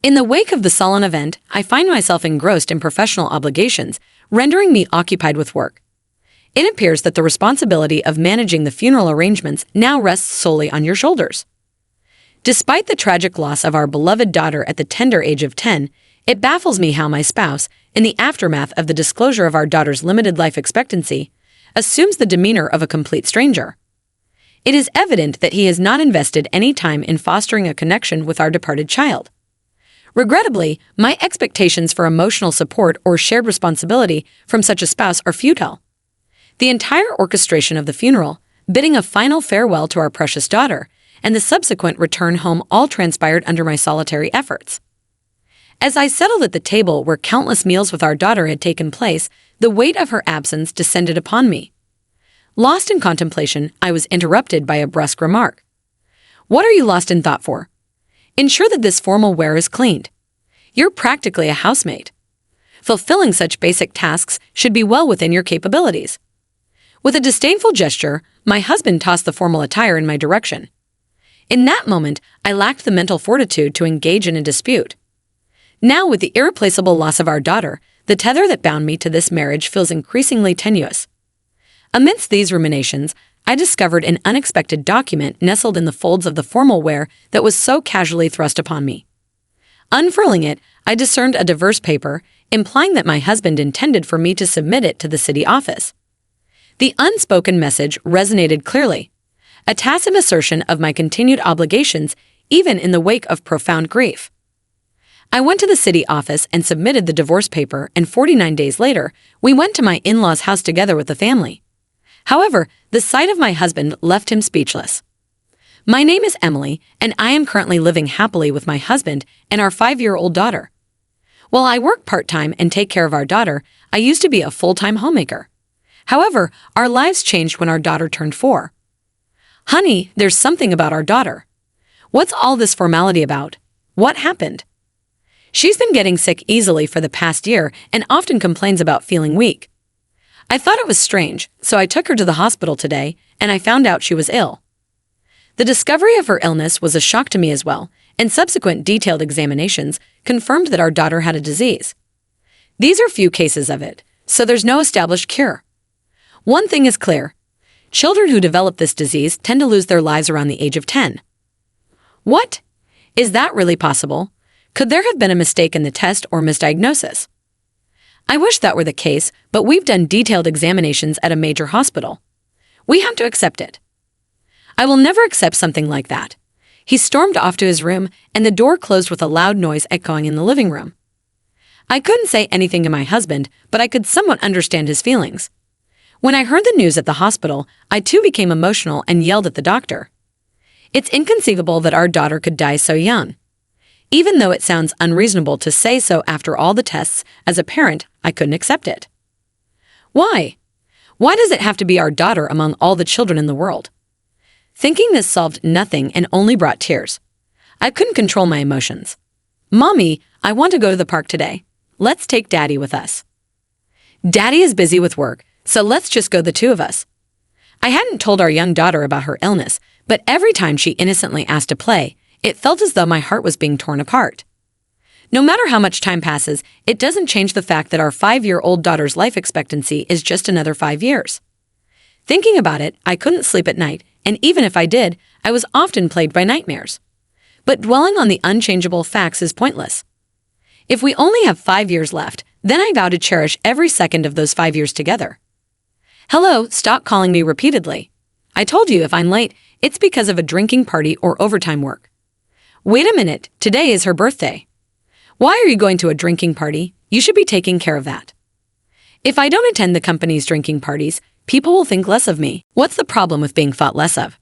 In the wake of the solemn event, I find myself engrossed in professional obligations, rendering me occupied with work. It appears that the responsibility of managing the funeral arrangements now rests solely on your shoulders. Despite the tragic loss of our beloved daughter at the tender age of 10, it baffles me how my spouse, in the aftermath of the disclosure of our daughter's limited life expectancy, assumes the demeanor of a complete stranger. It is evident that he has not invested any time in fostering a connection with our departed child. Regrettably, my expectations for emotional support or shared responsibility from such a spouse are futile. The entire orchestration of the funeral, bidding a final farewell to our precious daughter, and the subsequent return home all transpired under my solitary efforts. As I settled at the table where countless meals with our daughter had taken place, the weight of her absence descended upon me. Lost in contemplation, I was interrupted by a brusque remark. "What are you lost in thought for? Ensure that this formal wear is cleaned. You're practically a housemaid. Fulfilling such basic tasks should be well within your capabilities." With a disdainful gesture, my husband tossed the formal attire in my direction. In that moment, I lacked the mental fortitude to engage in a dispute. Now, with the irreplaceable loss of our daughter, the tether that bound me to this marriage feels increasingly tenuous. Amidst these ruminations, I discovered an unexpected document nestled in the folds of the formal wear that was so casually thrust upon me. Unfurling it, I discerned a diverse paper, implying that my husband intended for me to submit it to the city office. The unspoken message resonated clearly, a tacit assertion of my continued obligations even in the wake of profound grief. I went to the city office and submitted the divorce paper, and 49 days later, we went to my in-laws' house together with the family. However, the sight of my husband left him speechless. My name is Emily, and I am currently living happily with my husband and our 5-year-old daughter. While I work part-time and take care of our daughter, I used to be a full-time homemaker. However, our lives changed when our daughter turned 4. "Honey, there's something about our daughter. What's all this formality about? What happened?" She's been getting sick easily for the past year and often complains about feeling weak. I thought it was strange, so I took her to the hospital today, and I found out she was ill. The discovery of her illness was a shock to me as well, and subsequent detailed examinations confirmed that our daughter had a disease. These are few cases of it, so there's no established cure. One thing is clear: children who develop this disease tend to lose their lives around the age of 10. What? Is that really possible? Could there have been a mistake in the test or misdiagnosis? I wish that were the case, but we've done detailed examinations at a major hospital. We have to accept it. I will never accept something like that. He stormed off to his room, and the door closed with a loud noise echoing in the living room. I couldn't say anything to my husband, but I could somewhat understand his feelings. When I heard the news at the hospital, I too became emotional and yelled at the doctor. It's inconceivable that our daughter could die so young. Even though it sounds unreasonable to say so after all the tests, as a parent, I couldn't accept it. Why? Why does it have to be our daughter among all the children in the world? Thinking this solved nothing and only brought tears. I couldn't control my emotions. "Mommy, I want to go to the park today. Let's take Daddy with us." "Daddy is busy with work, so let's just go the two of us." I hadn't told our young daughter about her illness, but every time she innocently asked to play, it felt as though my heart was being torn apart. No matter how much time passes, it doesn't change the fact that our 5-year-old daughter's life expectancy is just another 5 years. Thinking about it, I couldn't sleep at night, and even if I did, I was often plagued by nightmares. But dwelling on the unchangeable facts is pointless. If we only have 5 years left, then I vow to cherish every second of those 5 years together. "Hello, stop calling me repeatedly. I told you if I'm late, it's because of a drinking party or overtime work. Wait a minute, today is her birthday. Why are you going to a drinking party? You should be taking care of that. If I don't attend the company's drinking parties, people will think less of me. What's the problem with being thought less of?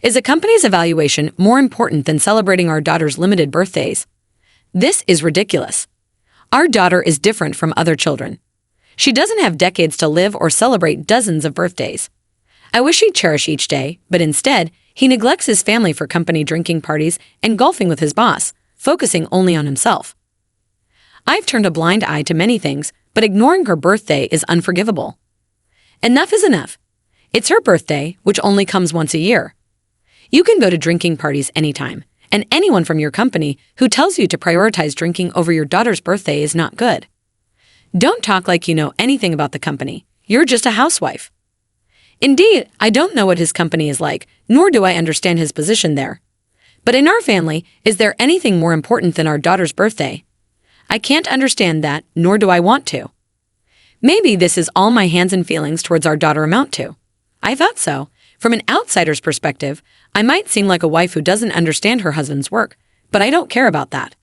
Is a company's evaluation more important than celebrating our daughter's limited birthdays? This is ridiculous. Our daughter is different from other children. She doesn't have decades to live or celebrate dozens of birthdays. I wish he'd cherish each day, but instead, he neglects his family for company drinking parties and golfing with his boss, focusing only on himself. I've turned a blind eye to many things, but ignoring her birthday is unforgivable. Enough is enough. It's her birthday, which only comes once a year. You can go to drinking parties anytime, and anyone from your company who tells you to prioritize drinking over your daughter's birthday is not good. Don't talk like you know anything about the company. You're just a housewife. Indeed, I don't know what his company is like, nor do I understand his position there. But in our family, is there anything more important than our daughter's birthday? I can't understand that, nor do I want to. Maybe this is all my hands and feelings towards our daughter amount to. I thought so. From an outsider's perspective, I might seem like a wife who doesn't understand her husband's work, but I don't care about that.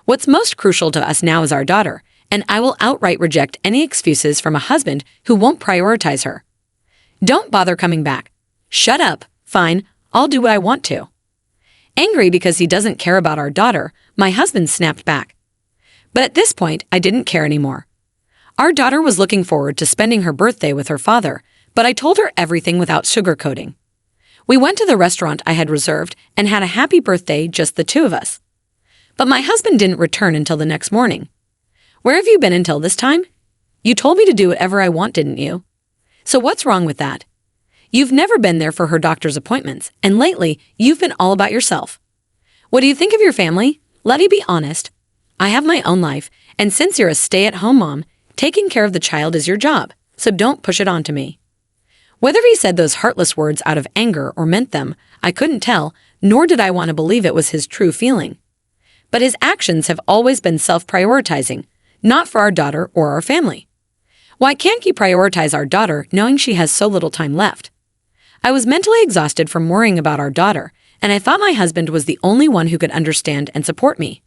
What's most crucial to us now is our daughter, and I will outright reject any excuses from a husband who won't prioritize her. Don't bother coming back. Shut up. Fine, I'll do what I want to. Angry because he doesn't care about our daughter, my husband snapped back. But at this point, I didn't care anymore. Our daughter was looking forward to spending her birthday with her father, but I told her everything without sugarcoating. We went to the restaurant I had reserved and had a happy birthday, just the two of us. But my husband didn't return until the next morning. Where have you been until this time? You told me to do whatever I want, didn't you? So what's wrong with that? You've never been there for her doctor's appointments, and lately, you've been all about yourself. What do you think of your family? Let me be honest. I have my own life, and since you're a stay-at-home mom, taking care of the child is your job, so don't push it on to me. Whether he said those heartless words out of anger or meant them, I couldn't tell, nor did I want to believe it was his true feeling. But his actions have always been self-prioritizing, not for our daughter or our family. Why can't he prioritize our daughter knowing she has so little time left? I was mentally exhausted from worrying about our daughter, and I thought my husband was the only one who could understand and support me.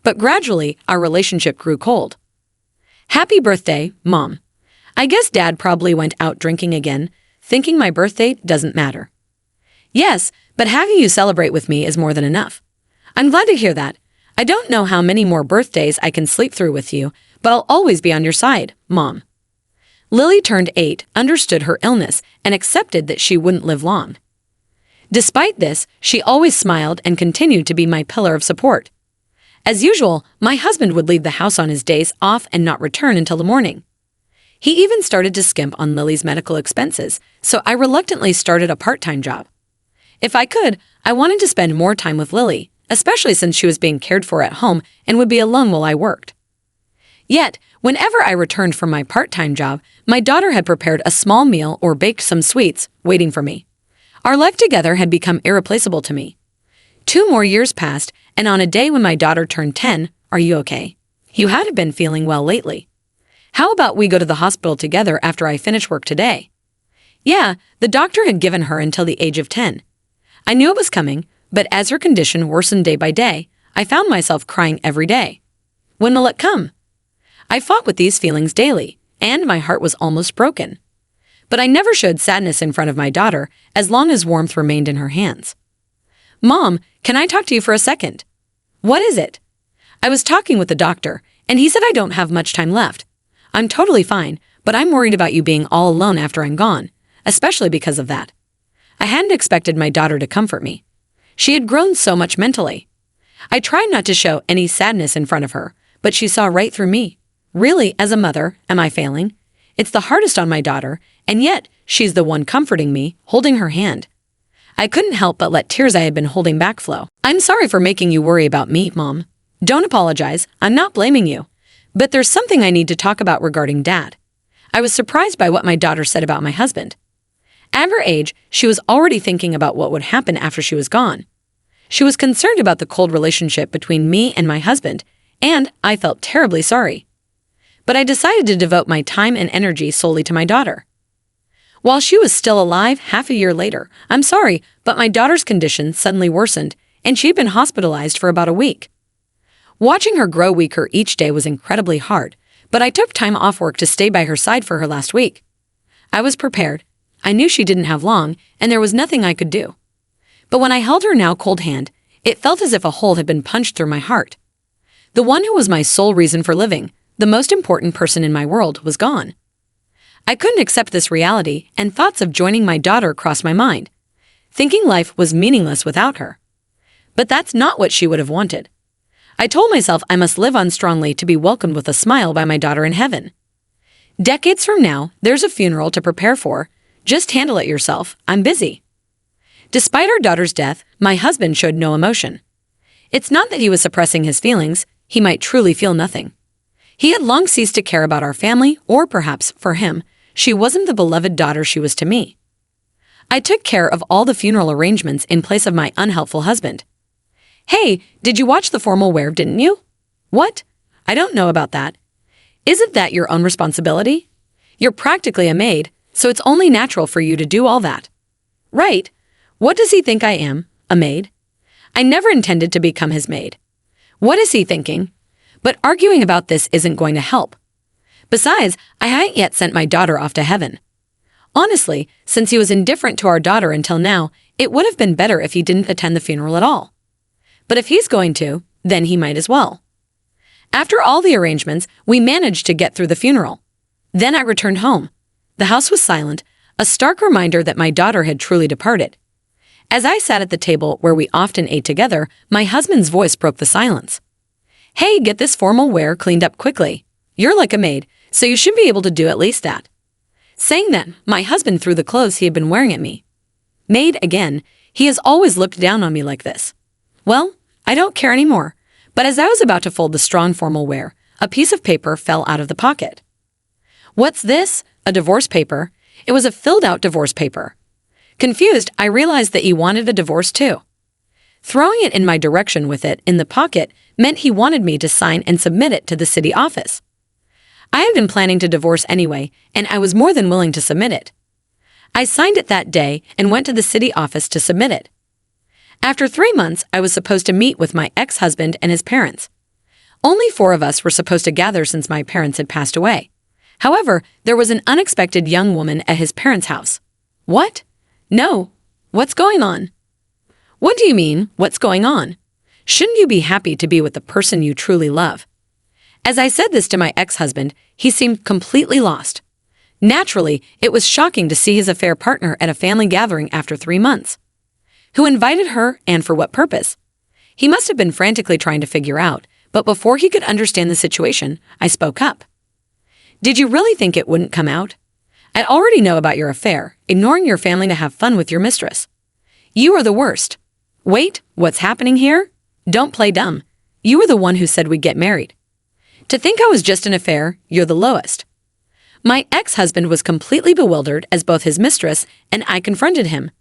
But gradually, our relationship grew cold. Happy birthday, Mom. I guess Dad probably went out drinking again, thinking my birthday doesn't matter. Yes, but having you celebrate with me is more than enough. I'm glad to hear that. I don't know how many more birthdays I can sleep through with you, but I'll always be on your side, Mom. Lily turned 8, understood her illness, and accepted that she wouldn't live long. Despite this, she always smiled and continued to be my pillar of support. As usual, my husband would leave the house on his days off and not return until the morning. He even started to skimp on Lily's medical expenses, so I reluctantly started a part-time job. If I could, I wanted to spend more time with Lily, especially since she was being cared for at home and would be alone while I worked. Yet, whenever I returned from my part-time job, my daughter had prepared a small meal or baked some sweets, waiting for me. Our life together had become irreplaceable to me. 2 more years passed, and on a day when my daughter turned 10, "Are you okay? You hadn't been feeling well lately. How about we go to the hospital together after I finish work today?" Yeah, the doctor had given her until the age of 10. I knew it was coming, but as her condition worsened day by day, I found myself crying every day. When will it come? I fought with these feelings daily, and my heart was almost broken. But I never showed sadness in front of my daughter as long as warmth remained in her hands. "Mom, can I talk to you for a second?" "What is it?" I was talking with the doctor, and he said I don't have much time left. I'm totally fine, but I'm worried about you being all alone after I'm gone, especially because of that. I hadn't expected my daughter to comfort me. She had grown so much mentally. I tried not to show any sadness in front of her, but she saw right through me. Really, as a mother, am I failing? It's the hardest on my daughter, and yet she's the one comforting me, holding her hand. I couldn't help but let tears I had been holding back flow. "I'm sorry for making you worry about me, Mom. Don't apologize, I'm not blaming you. But there's something I need to talk about regarding Dad." I was surprised by what my daughter said about my husband. At her age, she was already thinking about what would happen after she was gone. She was concerned about the cold relationship between me and my husband, and I felt terribly sorry. But I decided to devote my time and energy solely to my daughter. While she was still alive half a year later, I'm sorry, but my daughter's condition suddenly worsened, and she'd been hospitalized for about a week. Watching her grow weaker each day was incredibly hard, but I took time off work to stay by her side for her last week. I was prepared. I knew she didn't have long, and there was nothing I could do. But when I held her now cold hand, it felt as if a hole had been punched through my heart. The one who was my sole reason for living, the most important person in my world, was gone. I couldn't accept this reality, and thoughts of joining my daughter crossed my mind, thinking life was meaningless without her. But that's not what she would have wanted. I told myself I must live on strongly to be welcomed with a smile by my daughter in heaven. Decades from now, there's a funeral to prepare for. Just handle it yourself. I'm busy. Despite our daughter's death, my husband showed no emotion. It's not that he was suppressing his feelings, he might truly feel nothing. He had long ceased to care about our family, or perhaps, for him, she wasn't the beloved daughter she was to me. I took care of all the funeral arrangements in place of my unhelpful husband. Hey, did you watch the formal wear, didn't you? What? I don't know about that. Isn't that your own responsibility? You're practically a maid, so it's only natural for you to do all that. Right. What does he think I am, a maid? I never intended to become his maid. What is he thinking? But arguing about this isn't going to help. Besides, I hadn't yet sent my daughter off to heaven. Honestly, since he was indifferent to our daughter until now, it would have been better if he didn't attend the funeral at all. But if he's going to, then he might as well. After all the arrangements, we managed to get through the funeral. Then I returned home. The house was silent, a stark reminder that my daughter had truly departed. As I sat at the table where we often ate together, my husband's voice broke the silence. Hey, get this formal wear cleaned up quickly. You're like a maid, so you should be able to do at least that. Saying that, my husband threw the clothes he had been wearing at me. Maid again, he has always looked down on me like this. Well, I don't care anymore, but as I was about to fold the strong formal wear, a piece of paper fell out of the pocket. What's this? A divorce paper? It was a filled-out divorce paper. Confused, I realized that he wanted a divorce too. Throwing it in my direction with it in the pocket meant he wanted me to sign and submit it to the city office. I had been planning to divorce anyway, and I was more than willing to submit it. I signed it that day and went to the city office to submit it. After 3 months, I was supposed to meet with my ex-husband and his parents. Only 4 of us were supposed to gather since my parents had passed away. However, there was an unexpected young woman at his parents' house. What? No. What's going on? What do you mean, what's going on? Shouldn't you be happy to be with the person you truly love? As I said this to my ex-husband, he seemed completely lost. Naturally, it was shocking to see his affair partner at a family gathering after 3 months. Who invited her and for what purpose? He must have been frantically trying to figure out, but before he could understand the situation, I spoke up. Did you really think it wouldn't come out? I already know about your affair, ignoring your family to have fun with your mistress. You are the worst. Wait, what's happening here? Don't play dumb. You were the one who said we'd get married. To think I was just an affair, you're the lowest. My ex-husband was completely bewildered as both his mistress and I confronted him.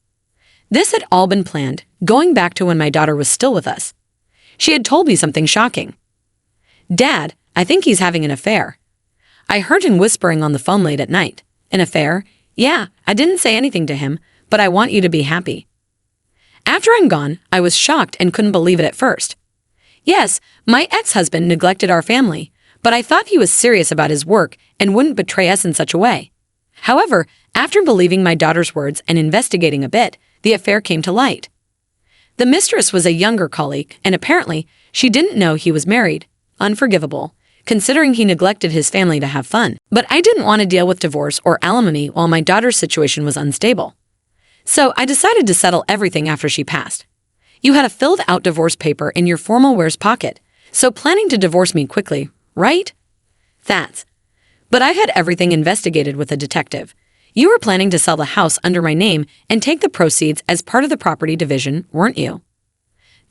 This had all been planned, going back to when my daughter was still with us. She had told me something shocking. Dad, I think he's having an affair. I heard him whispering on the phone late at night. An affair? Yeah, I didn't say anything to him, but I want you to be happy. After I'm gone, I was shocked and couldn't believe it at first. Yes, my ex-husband neglected our family, but I thought he was serious about his work and wouldn't betray us in such a way. However, after believing my daughter's words and investigating a bit, the affair came to light. The mistress was a younger colleague, and apparently, she didn't know he was married. Unforgivable, considering he neglected his family to have fun. But I didn't want to deal with divorce or alimony while my daughter's situation was unstable. So I decided to settle everything after she passed. You had a filled-out divorce paper in your formal wears pocket, so planning to divorce me quickly, right? That's. But I had everything investigated with a detective. You were planning to sell the house under my name and take the proceeds as part of the property division, weren't you?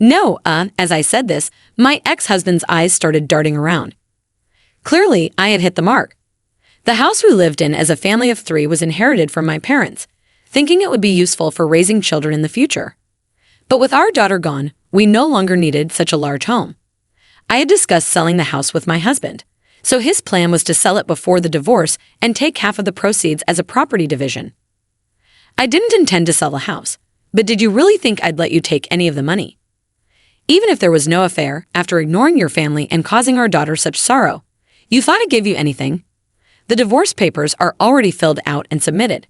No, as I said this, my ex-husband's eyes started darting around. Clearly, I had hit the mark. The house we lived in as a family of 3 was inherited from my parents, thinking it would be useful for raising children in the future. But with our daughter gone, we no longer needed such a large home. I had discussed selling the house with my husband, so his plan was to sell it before the divorce and take half of the proceeds as a property division. I didn't intend to sell the house, but did you really think I'd let you take any of the money? Even if there was no affair, after ignoring your family and causing our daughter such sorrow, you thought I'd give you anything? The divorce papers are already filled out and submitted.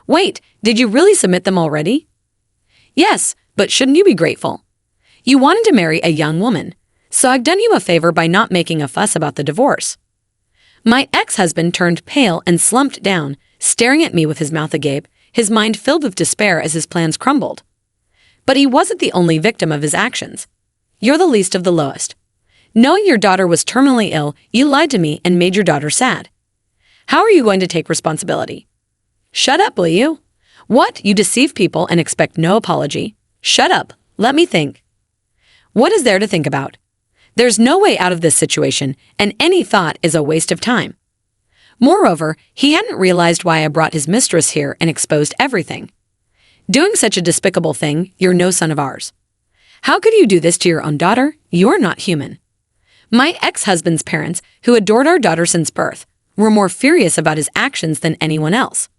Wait, did you really submit them already? Yes, but shouldn't you be grateful? You wanted to marry a young woman, so I've done you a favor by not making a fuss about the divorce. My ex-husband turned pale and slumped down, staring at me with his mouth agape, his mind filled with despair as his plans crumbled. But he wasn't the only victim of his actions. You're the least of the lowest. Knowing your daughter was terminally ill, you lied to me and made your daughter sad. How are you going to take responsibility? Shut up, will you? What? You deceive people and expect no apology? Shut up. Let me think. What is there to think about? There's no way out of this situation, and any thought is a waste of time. Moreover, he hadn't realized why I brought his mistress here and exposed everything. Doing such a despicable thing, you're no son of ours. How could you do this to your own daughter? You're not human. My ex-husband's parents, who adored our daughter since birth, were more furious about his actions than anyone else.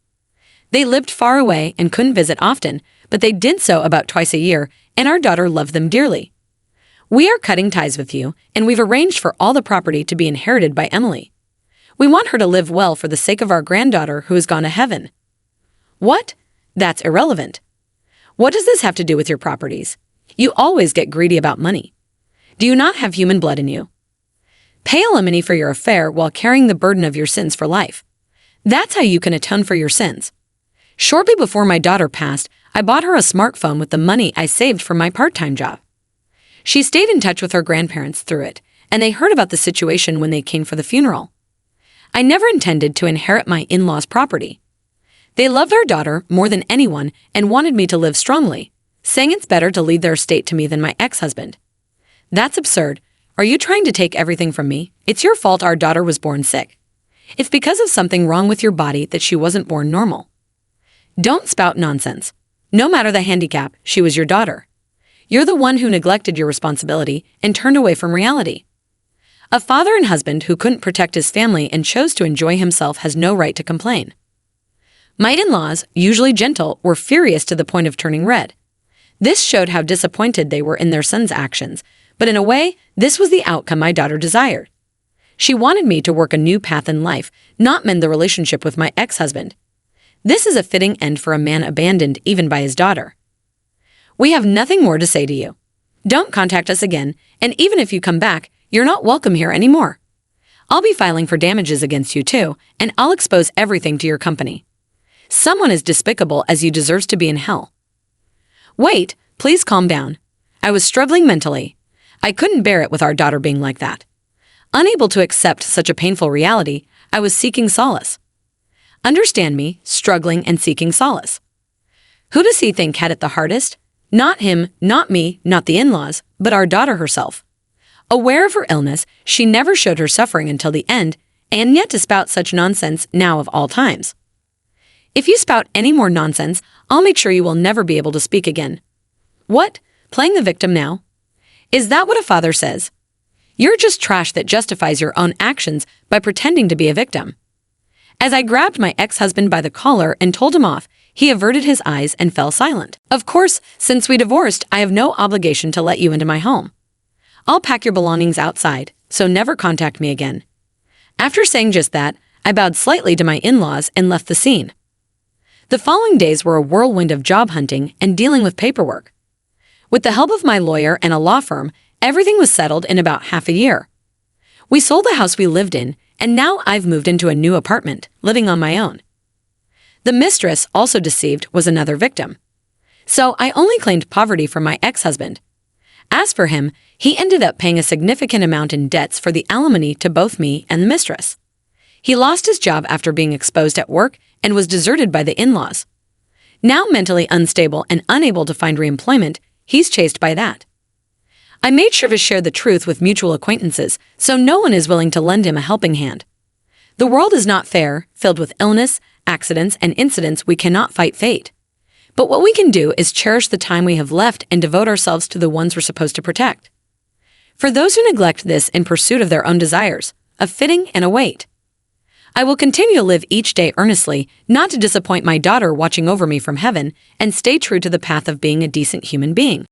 They lived far away and couldn't visit often, but they did so about twice a year, and our daughter loved them dearly. We are cutting ties with you, and we've arranged for all the property to be inherited by Emily. We want her to live well for the sake of our granddaughter who has gone to heaven. What? That's irrelevant. What does this have to do with your properties? You always get greedy about money. Do you not have human blood in you? Pay alimony for your affair while carrying the burden of your sins for life. That's how you can atone for your sins. Shortly before my daughter passed, I bought her a smartphone with the money I saved from my part-time job. She stayed in touch with her grandparents through it, and they heard about the situation when they came for the funeral. I never intended to inherit my in-laws' property. They loved our daughter more than anyone and wanted me to live strongly, saying it's better to leave their estate to me than my ex-husband. That's absurd. Are you trying to take everything from me? It's your fault our daughter was born sick. It's because of something wrong with your body that she wasn't born normal. Don't spout nonsense. No matter the handicap, she was your daughter. You're the one who neglected your responsibility and turned away from reality. A father and husband who couldn't protect his family and chose to enjoy himself has no right to complain. My in-laws, usually gentle, were furious to the point of turning red. This showed how disappointed they were in their son's actions, but in a way, this was the outcome my daughter desired. She wanted me to work a new path in life, not mend the relationship with my ex-husband. This is a fitting end for a man abandoned even by his daughter. We have nothing more to say to you. Don't contact us again, and even if you come back, you're not welcome here anymore. I'll be filing for damages against you too, and I'll expose everything to your company. Someone as despicable as you deserves to be in hell. Wait, please calm down. I was struggling mentally. I couldn't bear it with our daughter being like that. Unable to accept such a painful reality, I was seeking solace. Understand me, struggling and seeking solace. Who does he think had it the hardest? Not him, not me, not the in-laws, but our daughter herself. Aware of her illness, she never showed her suffering until the end, and yet to spout such nonsense now of all times. If you spout any more nonsense, I'll make sure you will never be able to speak again. What? Playing the victim now? Is that what a father says? You're just trash that justifies your own actions by pretending to be a victim. As I grabbed my ex-husband by the collar and told him off, he averted his eyes and fell silent. Of course, since we divorced, I have no obligation to let you into my home. I'll pack your belongings outside, so never contact me again. After saying just that, I bowed slightly to my in-laws and left the scene. The following days were a whirlwind of job hunting and dealing with paperwork. With the help of my lawyer and a law firm, everything was settled in about half a year. We sold the house we lived in, and now I've moved into a new apartment, living on my own. The mistress, also deceived, was another victim. So I only claimed poverty from my ex-husband. As for him, he ended up paying a significant amount in debts for the alimony to both me and the mistress. He lost his job after being exposed at work and was deserted by the in-laws. Now mentally unstable and unable to find re-employment, he's chased by that. I made sure to share the truth with mutual acquaintances, so no one is willing to lend him a helping hand. The world is not fair, filled with illness, accidents, and incidents we cannot fight fate. But what we can do is cherish the time we have left and devote ourselves to the ones we're supposed to protect. For those who neglect this in pursuit of their own desires, a fitting and a wait. I will continue to live each day earnestly, not to disappoint my daughter watching over me from heaven, and stay true to the path of being a decent human being.